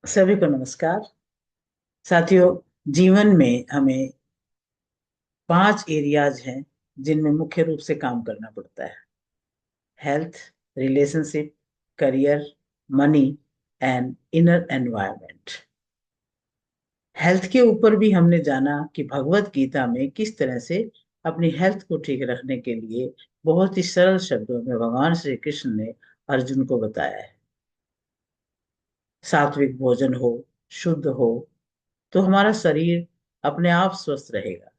सभी को नमस्कार। साथियों, जीवन में हमें 5 एरियाज हैं जिनमें मुख्य रूप से काम करना पड़ता है। Health, relationship, career, money and inner environment. Health के ऊपर भी हमने जाना कि भगवत गीता में किस तरह से अपनी हेल्थ को ठीक रखने के लिए बहुत ही सरल शब्दों में भगवान श्री कृष्ण ने अर्जुन को बताया है। सात्विक भोजन हो, शुद्ध हो, तो हमारा शरीर अपने आप स्वस्थ रहेगा,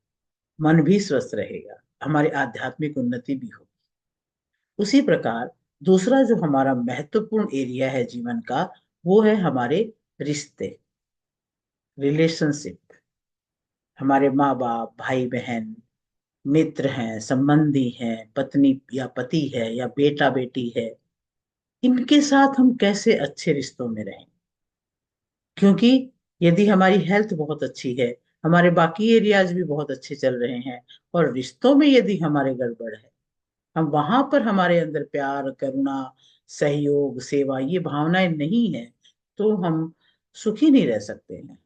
मन भी स्वस्थ रहेगा, हमारी आध्यात्मिक उन्नति भी होगी। उसी प्रकार दूसरा जो हमारा महत्वपूर्ण एरिया है जीवन का, वो है हमारे रिश्ते, रिलेशनशिप। हमारे माँ बाप, भाई बहन, मित्र हैं, संबंधी हैं, पत्नी या पति है या बेटा बेटी है, इनके साथ हम कैसे अच्छे रिश्तों में रहें। क्योंकि यदि हमारी हेल्थ बहुत अच्छी है, हमारे बाकी एरियाज भी बहुत अच्छे चल रहे हैं, और रिश्तों में यदि हमारे गड़बड़ है, हम वहां पर हमारे अंदर प्यार, करुणा, सहयोग, सेवा ये भावनाएं नहीं है, तो हम सुखी नहीं रह सकते हैं।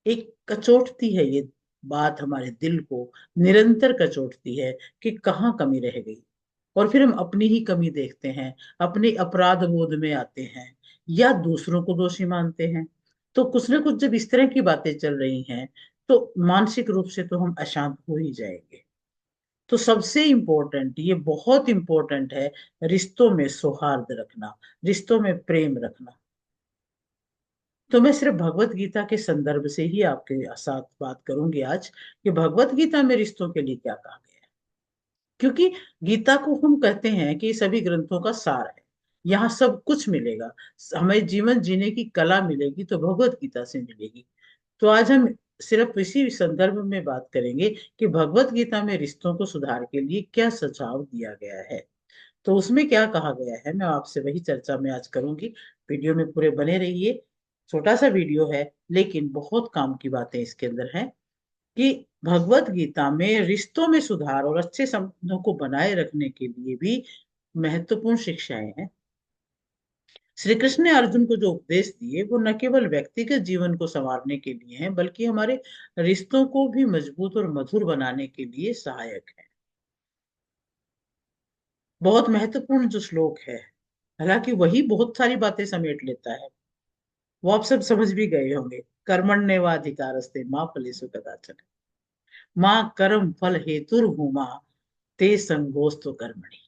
एक कचोटती है ये बात, हमारे दिल को निरंतर कचोटती है कि कहाँ कमी रह गई। और फिर हम अपनी ही कमी देखते हैं, अपने अपराध बोध में आते हैं या दूसरों को दोषी मानते हैं। तो कुछ ना कुछ जब इस तरह की बातें चल रही हैं, तो मानसिक रूप से तो हम अशांत हो ही जाएंगे। तो सबसे इम्पोर्टेंट, ये बहुत इम्पोर्टेंट है, रिश्तों में सौहार्द रखना, रिश्तों में प्रेम रखना। तो मैं सिर्फ भगवत गीता के संदर्भ से ही आपके साथ बात करूंगी आज, कि भगवत गीता में रिश्तों के लिए क्या कहा गया है। क्योंकि गीता को हम कहते हैं कि सभी ग्रंथों का सार है, यहाँ सब कुछ मिलेगा। हमें जीवन जीने की कला मिलेगी तो भगवत गीता से मिलेगी। तो आज हम सिर्फ इसी संदर्भ में बात करेंगे कि भगवत गीता में रिश्तों को सुधार के लिए क्या सुझाव दिया गया है। तो उसमें क्या कहा गया है, मैं आपसे वही चर्चा में आज करूंगी। वीडियो में पूरे बने रहिए। छोटा सा वीडियो है, लेकिन बहुत काम की बातें इसके अंदर हैं, कि भगवत गीता में रिश्तों में सुधार और अच्छे संबंधों को बनाए रखने के लिए भी महत्वपूर्ण शिक्षाएं हैं। श्री कृष्ण ने अर्जुन को जो उपदेश दिए, वो न केवल व्यक्तिगत जीवन को संवारने के लिए हैं, बल्कि हमारे रिश्तों को भी मजबूत और मधुर बनाने के लिए सहायक है। बहुत महत्वपूर्ण जो श्लोक है, हालांकि वही बहुत सारी बातें समेट लेता है, वो आप सब समझ भी गए होंगे। कर्मण्येवाधिकारस्ते माँ फलेषु कदाचन, माँ कर्म फल हेतुर्भूमा ते संगोस्तु कर्मणि।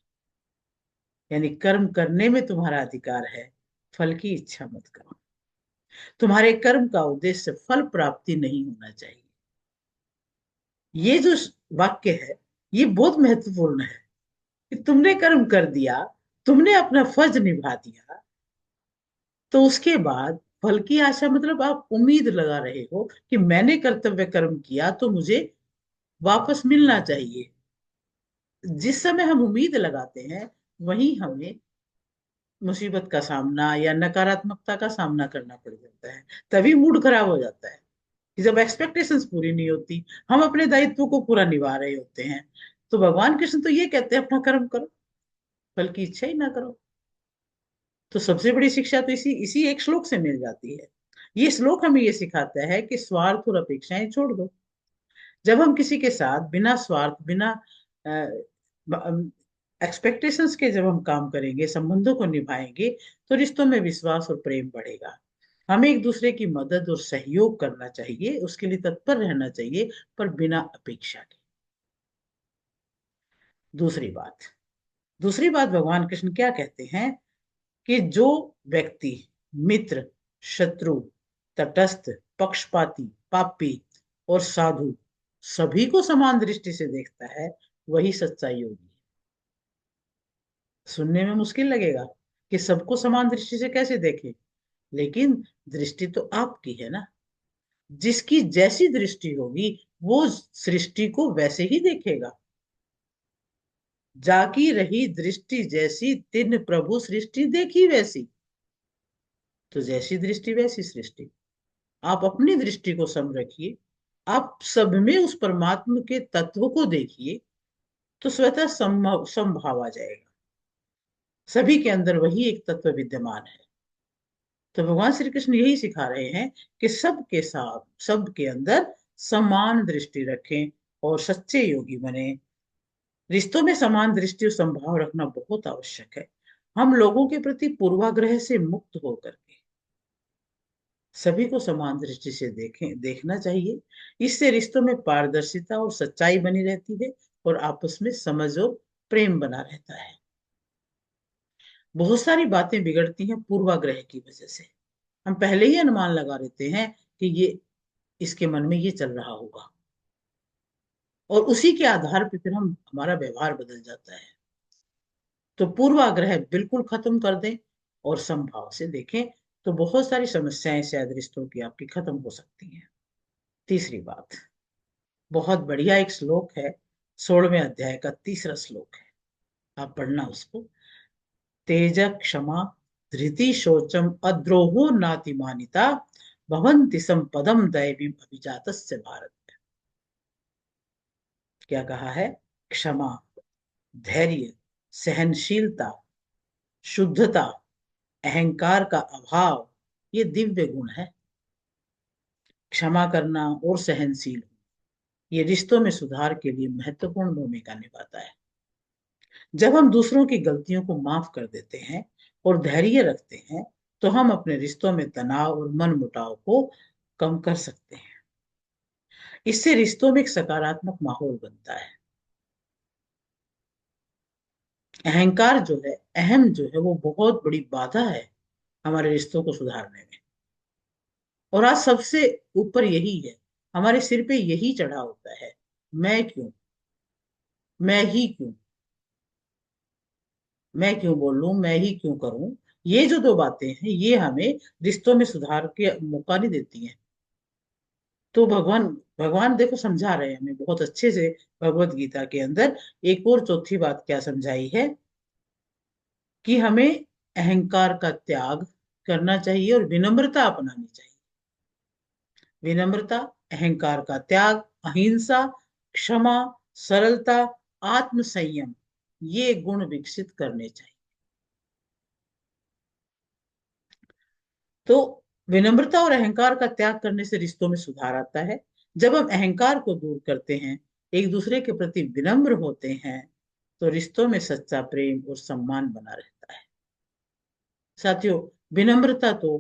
यानी कर्म करने में तुम्हारा अधिकार है, फल की इच्छा मत करो। तुम्हारे कर्म का उद्देश्य फल प्राप्ति नहीं होना चाहिए। ये जो वाक्य है, ये बहुत महत्वपूर्ण है, कि तुमने कर्म कर दिया, तुमने अपना फर्ज निभा दिया, तो उसके बाद फल की आशा मतलब आप उम्मीद लगा रहे हो कि मैंने कर्तव्य कर्म किया तो मुझे वापस मिलना चाहिए। जिस समय हम उम्मीद लगाते हैं, वहीं हमें मुसीबत का सामना या नकारात्मकता का सामना करना पड़ जाता है। तभी मूड खराब हो जाता है, कि जब एक्सपेक्टेशंस पूरी नहीं होती, हम अपने दायित्व को पूरा निभा रहे होते हैं। तो भगवान कृष्ण तो ये कहते हैं, अपना कर्म करो, फल की इच्छा ही ना करो। तो सबसे बड़ी शिक्षा तो इसी इसी एक श्लोक से मिल जाती है। ये श्लोक हमें ये सिखाता है कि स्वार्थ और अपेक्षाएं छोड़ दो। जब हम किसी के साथ बिना स्वार्थ, बिना एक्सपेक्टेशंस के जब हम काम करेंगे, संबंधों को निभाएंगे, तो रिश्तों में विश्वास और प्रेम बढ़ेगा। हमें एक दूसरे की मदद और सहयोग करना चाहिए, उसके लिए तत्पर रहना चाहिए, पर बिना अपेक्षा के। दूसरी बात दूसरी बात भगवान कृष्ण क्या कहते हैं, कि जो व्यक्ति मित्र, शत्रु, तटस्थ, पक्षपाती, पापी और साधु सभी को समान दृष्टि से देखता है, वही सच्चा योगी है। सुनने में मुश्किल लगेगा कि सबको समान दृष्टि से कैसे देखें, लेकिन दृष्टि तो आपकी है ना। जिसकी जैसी दृष्टि होगी, वो सृष्टि को वैसे ही देखेगा। जाकी रही दृष्टि जैसी, तिन प्रभु सृष्टि देखी वैसी। तो जैसी दृष्टि वैसी सृष्टि। आप अपनी दृष्टि को सम रखिए, आप सब में उस परमात्मा के तत्व को देखिए, तो स्वतः संभाव आ जाएगा। सभी के अंदर वही एक तत्व विद्यमान है। तो भगवान श्री कृष्ण यही सिखा रहे हैं कि सबके साथ, सबके अंदर समान दृष्टि रखें और सच्चे योगी बने। रिश्तों में समान दृष्टि और संभाव रखना बहुत आवश्यक है। हम लोगों के प्रति पूर्वाग्रह से मुक्त होकर के सभी को समान दृष्टि से देखना चाहिए। इससे रिश्तों में पारदर्शिता और सच्चाई बनी रहती है और आपस में समझ और प्रेम बना रहता है। बहुत सारी बातें बिगड़ती हैं पूर्वाग्रह की वजह से। हम पहले ही अनुमान लगा लेते हैं कि ये इसके मन में ये चल रहा होगा, और उसी के आधार पर फिर हम हमारा व्यवहार बदल जाता है। तो पूर्वाग्रह बिल्कुल खत्म कर दें और समभाव से देखें, तो बहुत सारी समस्याएं शायद रिश्तों की आपकी खत्म हो सकती हैं। तीसरी बात, बहुत बढ़िया एक श्लोक है, 16वें अध्याय का तीसरा श्लोक है, आप पढ़ना उसको। तेज क्षमा धृति शौचम अद्रोहो नातिमानिता भवन्ति संपदम दैवीम अभिजातस्य भारत। क्या कहा है? क्षमा, धैर्य, सहनशीलता, शुद्धता, अहंकार का अभाव, ये दिव्य गुण है। क्षमा करना और सहनशील, ये रिश्तों में सुधार के लिए महत्वपूर्ण भूमिका निभाता है। जब हम दूसरों की गलतियों को माफ कर देते हैं और धैर्य रखते हैं, तो हम अपने रिश्तों में तनाव और मनमुटाव को कम कर सकते हैं। इससे रिश्तों में एक सकारात्मक माहौल बनता है। अहंकार जो है, अहम जो है, वो बहुत बड़ी बाधा है हमारे रिश्तों को सुधारने में। और आज सबसे ऊपर यही है, हमारे सिर पे यही चढ़ा होता है, मैं क्यों, मैं ही क्यों, मैं क्यों बोलूं, मैं ही क्यों करूं। ये जो दो बातें हैं, ये हमें रिश्तों में सुधार के मौका नहीं देती हैं। तो भगवान भगवान देखो समझा रहे हैं हमें बहुत अच्छे से। भगवत गीता के अंदर एक और चौथी बात क्या समझाई है, कि हमें अहंकार का त्याग करना चाहिए और विनम्रता अपनानी चाहिए। विनम्रता, अहंकार का त्याग, अहिंसा, क्षमा, सरलता, आत्म संयम, ये गुण विकसित करने चाहिए। तो विनम्रता और अहंकार का त्याग करने से रिश्तों में सुधार आता है। जब हम अहंकार को दूर करते हैं, एक दूसरे के प्रति विनम्र होते हैं, तो रिश्तों में सच्चा प्रेम और सम्मान बना रहता है। साथियों, विनम्रता तो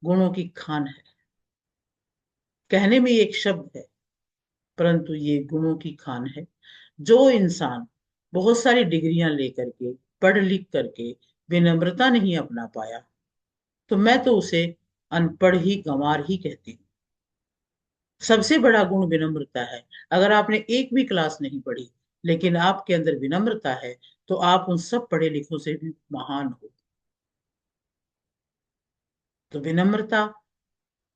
गुणों की खान है। कहने में ये एक शब्द है, परंतु ये गुणों की खान है। जो इंसान बहुत सारी डिग्रियां लेकर के, पढ़ लिख करके विनम्रता नहीं अपना पाया, तो मैं तो उसे अनपढ़ ही, गंवार ही कहती हूँ। सबसे बड़ा गुण विनम्रता है। अगर आपने एक भी क्लास नहीं पढ़ी, लेकिन आपके अंदर विनम्रता है, तो आप उन सब पढ़े लिखों से भी महान हो। तो विनम्रता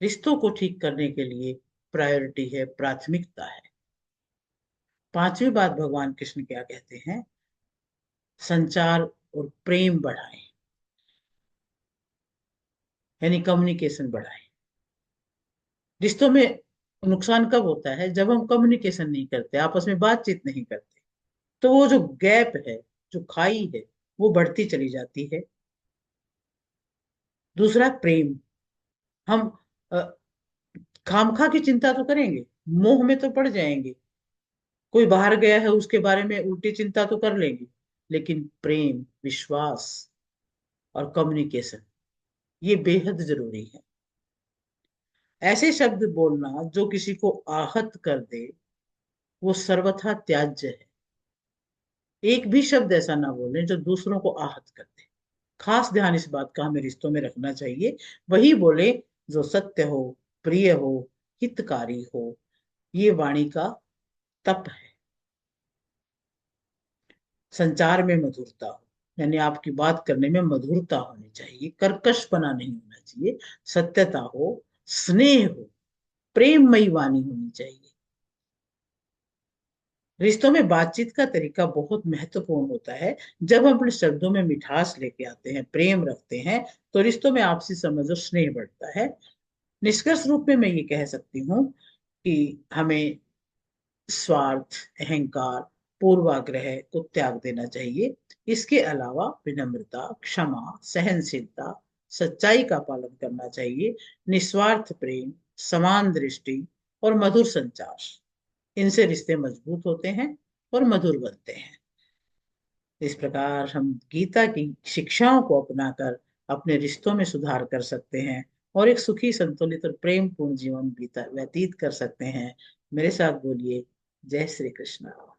रिश्तों को ठीक करने के लिए प्रायोरिटी है, प्राथमिकता है। पांचवी बात भगवान कृष्ण क्या कहते हैं, संचार और प्रेम बढ़ाएं, यानी कम्युनिकेशन बढ़ाएं। रिश्तों में नुकसान कब होता है? जब हम कम्युनिकेशन नहीं करते, आपस में बातचीत नहीं करते, तो वो जो गैप है, जो खाई है, वो बढ़ती चली जाती है। दूसरा, प्रेम। हम खामखा की चिंता तो करेंगे, मोह में तो पड़ जाएंगे, कोई बाहर गया है उसके बारे में उल्टी चिंता तो कर लेंगे, लेकिन प्रेम, विश्वास और कम्युनिकेशन, ये बेहद जरूरी है। ऐसे शब्द बोलना जो किसी को आहत कर दे, वो सर्वथा त्याज्य है। एक भी शब्द ऐसा ना बोलें जो दूसरों को आहत कर दे। खास ध्यान इस बात का हमें रिश्तों में रखना चाहिए। वही बोले जो सत्य हो, प्रिय हो, हितकारी हो। ये वाणी का तप है। संचार में मधुरता हो, यानी आपकी बात करने में मधुरता होनी चाहिए, कर्कशपना नहीं होना चाहिए। सत्यता हो, स्नेह हो, प्रेममयी वाणी होनी चाहिए। रिश्तों में बातचीत का तरीका बहुत महत्वपूर्ण होता है। जब हम अपने शब्दों में मिठास लेके आते हैं, प्रेम रखते हैं, तो रिश्तों में आपसी समझ और स्नेह बढ़ता है। निष्कर्ष रूप में मैं ये कह सकती हूँ कि हमें स्वार्थ, अहंकार, पूर्वाग्रह को त्याग देना चाहिए। इसके अलावा विनम्रता, क्षमा, सहनशीलता, सच्चाई का पालन करना चाहिए, निस्वार्थ प्रेम, समान दृष्टि और मधुर संचार। इनसे रिश्ते मजबूत होते हैं और मधुर बनते हैं। इस प्रकार हम गीता की शिक्षाओं को अपनाकर अपने रिश्तों में सुधार कर सकते हैं और एक सुखी, संतुलित और प्रेम पूर्ण जीवन बीता व्यतीत कर सकते हैं। मेरे साथ बोलिए, जय श्री कृष्ण।